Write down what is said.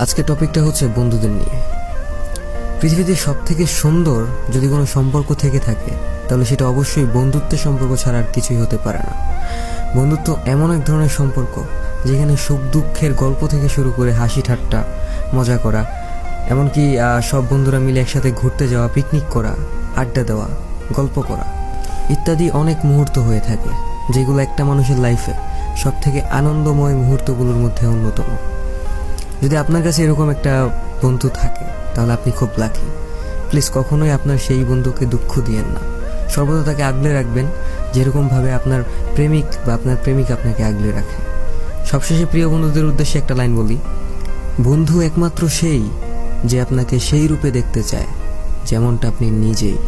আজকের টপিকটা হচ্ছে বন্ধুদের নিয়ে। পৃথিবীতে সব থেকে সুন্দর যদি কোনো সম্পর্ক থেকে থাকে তাহলে সেটা অবশ্যই বন্ধুত্বের সম্পর্ক ছাড়া আর কিছুই হতে পারে না। বন্ধুত্ব এমন এক ধরনের সম্পর্ক যেখানে সুখ দুঃখের গল্প থেকে শুরু করে হাসি ঠাট্টা, মজা করা, এমনকি সব বন্ধুরা মিলে একসাথে ঘুরতে যাওয়া, পিকনিক করা, আড্ডা দেওয়া, গল্প করা ইত্যাদি অনেক মুহূর্ত হয়ে থাকে, যেগুলো একটা মানুষের লাইফে সব থেকে আনন্দময় মুহূর্তগুলোর মধ্যে অন্যতম। যদি আপনার কাছে এরকম একটা বন্ধু থাকে তাহলে আপনি খুব লাকি। প্লিজ কখনোই আপনার সেই বন্ধুকে দুঃখ দিয়েন না, সর্বদা তাকে আগলে রাখবেন যেরকমভাবে আপনার প্রেমিক বা আপনার প্রেমিক আপনাকে আগলে রাখে। সবশেষে প্রিয় বন্ধুদের উদ্দেশ্যে একটা লাইন বলি, বন্ধু একমাত্র সেই যে আপনাকে সেই রূপে দেখতে চায় যেমনটা আপনি নিজেই।